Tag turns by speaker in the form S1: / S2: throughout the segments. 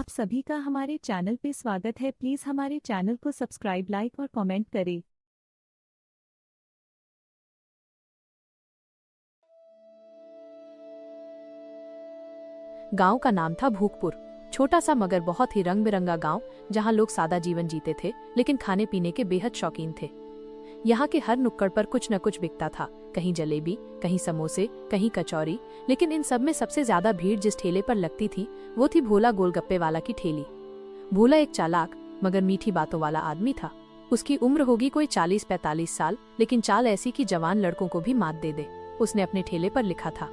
S1: आप सभी का हमारे चैनल पे स्वागत है। प्लीज़ हमारे चैनल को सब्सक्राइब, लाइक और कमेंट करें।
S2: गांव का नाम था भूखपुर। छोटा सा मगर बहुत ही रंग बिरंगा गांव, जहां लोग सादा जीवन जीते थे लेकिन खाने पीने के बेहद शौकीन थे। यहाँ के हर नुक्कड़ पर कुछ न कुछ बिकता था, कहीं जलेबी, कहीं समोसे, कहीं कचौरी। लेकिन इन सब में सबसे ज्यादा भीड़ जिस ठेले पर लगती थी वो थी भोला गोलगप्पे वाला की ठेली। भोला एक चालाक मगर मीठी बातों वाला आदमी था। उसकी उम्र होगी कोई 40-45 साल, लेकिन चाल ऐसी कि जवान लड़कों को भी मात दे दे। उसने अपने ठेले पर लिखा था,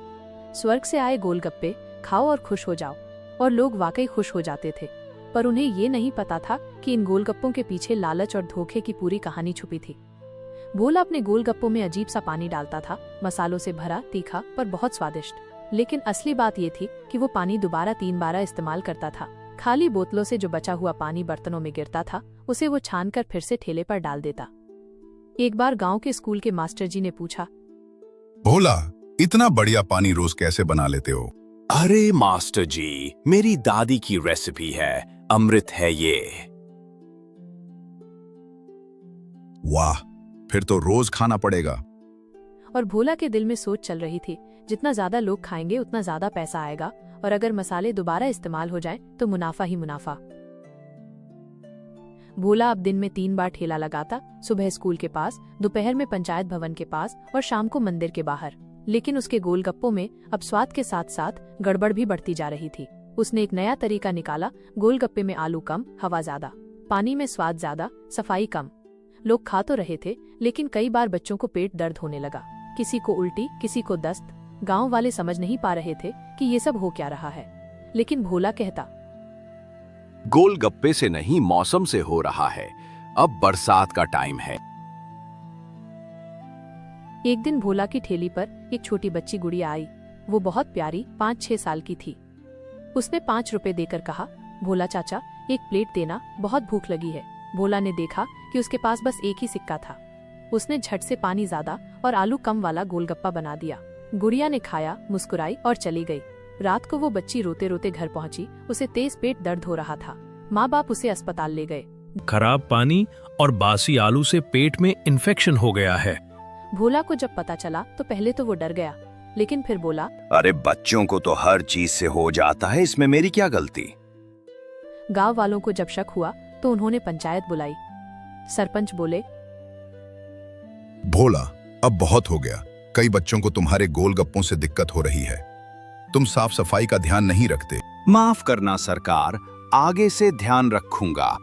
S2: स्वर्ग से आए गोलगप्पे, खाओ और खुश हो जाओ। और लोग वाकई खुश हो जाते थे, पर उन्हें ये नहीं पता था कि इन गोलगप्पों के पीछे लालच और धोखे की पूरी कहानी छुपी थी। भोला अपने गोलगप्पों में अजीब सा पानी डालता था, मसालों से भरा, तीखा पर बहुत स्वादिष्ट। लेकिन असली बात ये थी कि वो पानी दोबारा 3 बार इस्तेमाल करता था। खाली बोतलों से जो बचा हुआ पानी बर्तनों में गिरता था, उसे वो छानकर फिर से ठेले पर डाल देता। एक बार गांव के स्कूल के मास्टर जी ने पूछा,
S3: भोला, इतना बढ़िया पानी रोज कैसे बना लेते हो?
S4: अरे मास्टर जी, मेरी दादी की रेसिपी है, अमृत है ये।
S3: वाह, फिर तो रोज खाना पड़ेगा।
S2: और भोला के दिल में सोच चल रही थी, जितना ज्यादा लोग खाएंगे उतना ज्यादा पैसा आएगा, और अगर मसाले दोबारा इस्तेमाल हो जाएं तो मुनाफा ही मुनाफा। भोला अब दिन में 3 बार ठेला लगाता, सुबह स्कूल के पास, दोपहर में पंचायत भवन के पास और शाम को मंदिर के बाहर। लेकिन उसके गोलगप्पों में अब स्वाद के साथ साथ गड़बड़ भी बढ़ती जा रही थी। उसने एक नया तरीका निकाला, गोलगप्पे में आलू कम, हवा ज्यादा, पानी में स्वाद ज्यादा, सफाई कम। लोग खा तो रहे थे, लेकिन कई बार बच्चों को पेट दर्द होने लगा, किसी को उल्टी, किसी को दस्त। गांव वाले समझ नहीं पा रहे थे कि ये सब हो क्या रहा है। लेकिन भोला कहता,
S4: गोलगप्पे से नहीं, मौसम से हो रहा है। अब बरसात का टाइम है।
S2: एक दिन भोला की ठेली पर एक छोटी बच्ची गुड़िया आई। वो बहुत प्यारी 5-6 साल की थी। उसने 5 रुपए देकर कहा, भोला चाचा, एक प्लेट देना, बहुत भूख लगी है। भोला ने देखा कि उसके पास बस एक ही सिक्का था। उसने झट से पानी ज्यादा और आलू कम वाला गोलगप्पा बना दिया। गुड़िया ने खाया, मुस्कुराई और चली गई। रात को वो बच्ची रोते रोते घर पहुंची। उसे तेज पेट दर्द हो रहा था। माँ बाप उसे अस्पताल ले गए।
S5: खराब पानी और बासी आलू से पेट में इन्फेक्शन हो गया है।
S2: भोला को जब पता चला तो पहले तो वो डर गया, लेकिन फिर बोला,
S4: अरे बच्चों को तो हर चीज से हो जाता है, इसमें मेरी क्या गलती।
S2: गांव वालों को जब शक हुआ तो उन्होंने पंचायत बुलाई। सरपंच बोले,
S3: भोला, अब बहुत हो गया। कई बच्चों को तुम्हारे गोलगप्पों से दिक्कत हो रही है। तुम साफ सफाई का ध्यान नहीं रखते।
S4: माफ करना सरकार, आगे से ध्यान रखूंगा।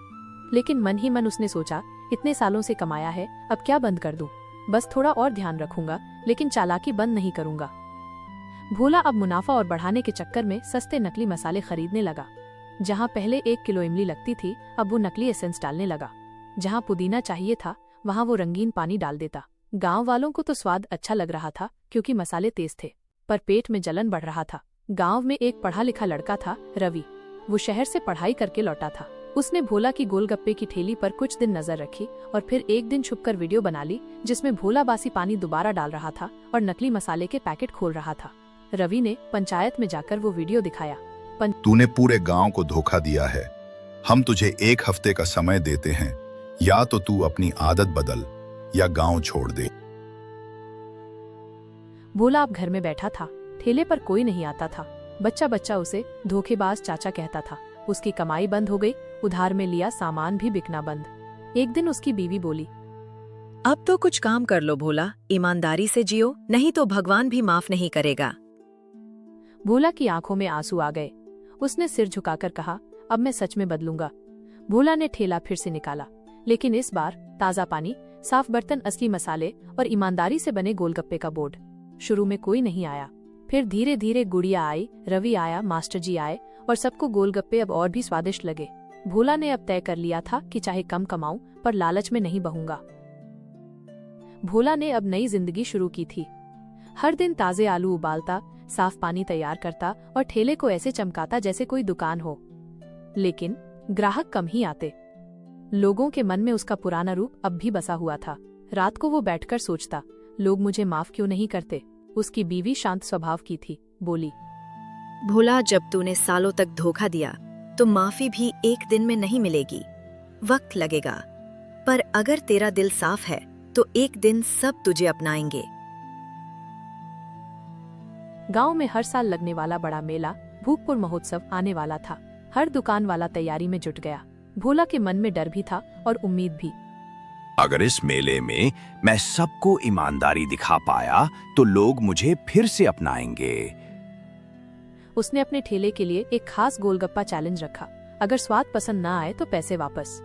S2: लेकिन मन ही मन उसने सोचा, इतने सालों से कमाया है, अब क्या बंद कर दूं? बस थोड़ा और ध्यान रखूंगा, लेकिन चालाकी बंद नहीं करूंगा। भोला अब मुनाफा और बढ़ाने के चक्कर में सस्ते नकली मसाले खरीदने लगा। जहां पहले 1 किलो इमली लगती थी, अब वो नकली एसेंस डालने लगा। जहां पुदीना चाहिए था, वहां वो रंगीन पानी डाल देता। गांव वालों को तो स्वाद अच्छा लग रहा था क्योंकि मसाले तेज थे, पर पेट में जलन बढ़ रहा था। गांव में एक पढ़ा लिखा लड़का था, रवि। वो शहर से पढ़ाई करके लौटा था। उसने भोला की गोलगप्पे की ठेली पर कुछ दिन नजर रखी और फिर एक दिन छुपकर वीडियो बना ली, जिसमें भोला बासी पानी दोबारा डाल रहा था और नकली मसाले के पैकेट खोल रहा था। रवि ने पंचायत में जाकर वो वीडियो दिखाया।
S3: तूने पूरे गांव को धोखा दिया है। हम तुझे 1 हफ्ते का समय देते हैं, या तो तू अपनी आदत बदल या गांव छोड़ दे।
S2: भोला अब घर में बैठा था। ठेले पर कोई नहीं आता था। बच्चा बच्चा उसे धोखेबाज चाचा कहता था। उसकी कमाई बंद हो गई, उधार में लिया सामान भी बिकना बंद। एक दिन उसकी बीवी बोली,
S6: अब तो कुछ काम कर लो भोला, ईमानदारी से जियो, नहीं तो भगवान भी माफ नहीं करेगा।
S2: भोला की आंखों में आंसू आ गए। उसने सिर झुकाकर कहा, अब मैं सच में बदलूंगा। भोला ने ठेला फिर से निकाला, लेकिन इस बार ताजा पानी, साफ बर्तन, असली मसाले और ईमानदारी से बने गोलगप्पे का बोर्ड। शुरू में कोई नहीं आया, फिर धीरे धीरे गुड़िया आई, रवि आया, मास्टर जी आए और सबको गोलगप्पे अब और भी स्वादिष्ट लगे। भोला ने अब तय कर लिया था कि चाहे कम कमाऊं, पर लालच में नहीं बहूंगा। भोला ने अब नई जिंदगी शुरू की थी। हर दिन ताजे आलू उबालता, साफ पानी तैयार करता और ठेले को ऐसे चमकाता जैसे कोई दुकान हो। लेकिन ग्राहक कम ही आते। लोगों के मन में उसका पुराना रूप अब भी बसा हुआ था। रात को वो बैठकर सोचता, लोग मुझे माफ क्यों नहीं करते। उसकी बीवी शांत स्वभाव की थी, बोली,
S6: भोला, जब तूने सालों तक धोखा दिया तो माफी भी एक दिन में नहीं मिलेगी, वक्त लगेगा। पर अगर तेरा दिल साफ है तो एक दिन सब तुझे अपनाएंगे।
S2: गांव में हर साल लगने वाला बड़ा मेला भूपपुर महोत्सव आने वाला था। हर दुकान वाला तैयारी में जुट गया। भोला के मन में डर भी था और उम्मीद भी।
S4: अगर इस मेले में मैं सबको ईमानदारी दिखा पाया तो लोग मुझे फिर से अपनाएंगे।
S2: उसने अपने ठेले के लिए एक खास गोलगप्पा चैलेंज रखा। अगर स्वाद पसंद ना आए तो पैसे वापस।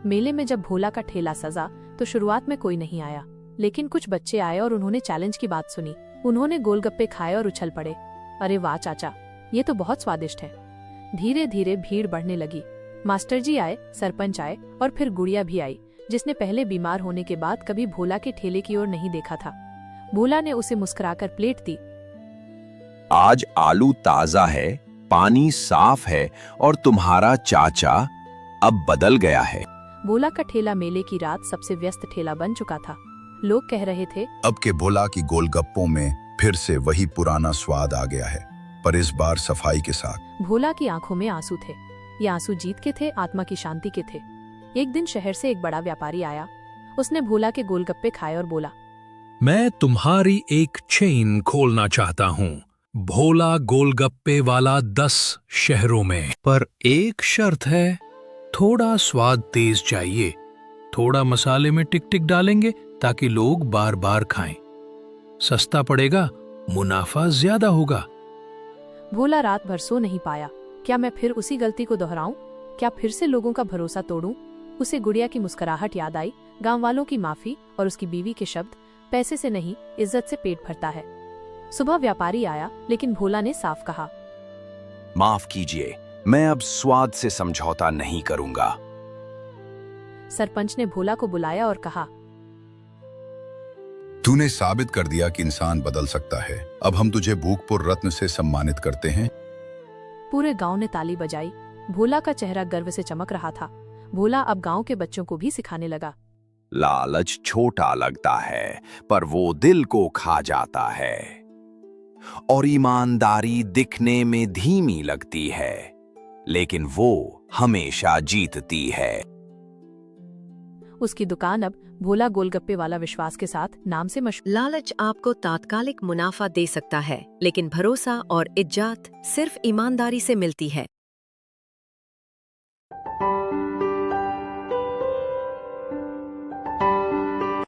S2: मेले में जब भोला का ठेला सजा तो शुरुआत में कोई नहीं आया, लेकिन कुछ बच्चे आए और उन्होंने चैलेंज की बात सुनी। उन्होंने गोलगप्पे खाए और उछल पड़े। अरे वाह चाचा, ये तो बहुत स्वादिष्ट है। धीरे धीरे भीड़ बढ़ने लगी। मास्टर जी आए, सरपंच आए और फिर गुड़िया भी आई, जिसने पहले बीमार होने के बाद कभी भोला के ठेले की ओर नहीं देखा था। भोला ने उसे मुस्कुराकर प्लेट दी।
S4: आज आलू ताजा है, पानी साफ है और तुम्हारा चाचा अब बदल गया है।
S2: भोला का ठेला मेले की रात सबसे व्यस्त ठेला बन चुका था। लोग कह रहे थे,
S3: अब के भोला की गोलगप्पों में फिर से वही पुराना स्वाद आ गया है, पर इस बार सफाई के साथ।
S2: भोला की आंखों में आंसू थे। ये आंसू जीत के थे, आत्मा की शांति के थे। एक दिन शहर से एक बड़ा व्यापारी आया। उसने भोला के गोलगप्पे खाए और बोला,
S5: मैं तुम्हारी एक चेन खोलना चाहता हूँ, भोला गोलगप्पे वाला 10 शहरों में। पर एक शर्त है, थोड़ा स्वाद तेज चाहिए। थोड़ा मसाले में टिक टिक डालेंगे ताकि लोग बार बार खाएं। सस्ता पड़ेगा, मुनाफा ज्यादा होगा।
S2: भोला रात भर सो नहीं पाया। क्या मैं फिर उसी गलती को दोहराऊं? क्या फिर से लोगों का भरोसा तोड़ूं? उसे गुड़िया की मुस्कुराहट याद आई, गांव वालों की माफी और उसकी बीवी के शब्द, पैसे से नहीं इज्जत से पेट भरता है। सुबह व्यापारी आया, लेकिन भोला ने साफ कहा,
S4: माफ कीजिए, मैं अब स्वाद से समझौता नहीं करूंगा।
S2: सरपंच ने भोला को बुलाया और कहा,
S3: तूने साबित कर दिया कि इंसान बदल सकता है। अब हम तुझे भूपपुर रत्न से सम्मानित करते हैं।
S2: पूरे गांव ने ताली बजाई। भोला का चेहरा गर्व से चमक रहा था। भोला अब गांव के बच्चों को भी सिखाने लगा,
S4: लालच छोटा लगता है पर वो दिल को खा जाता है, और ईमानदारी दिखने में धीमी लगती है लेकिन वो हमेशा जीतती है।
S2: उसकी दुकान अब भोला गोलगप्पे वाला विश्वास के साथ नाम से मशहूर।
S6: लालच आपको तात्कालिक मुनाफा दे सकता है, लेकिन भरोसा और इज्जत सिर्फ ईमानदारी से मिलती है।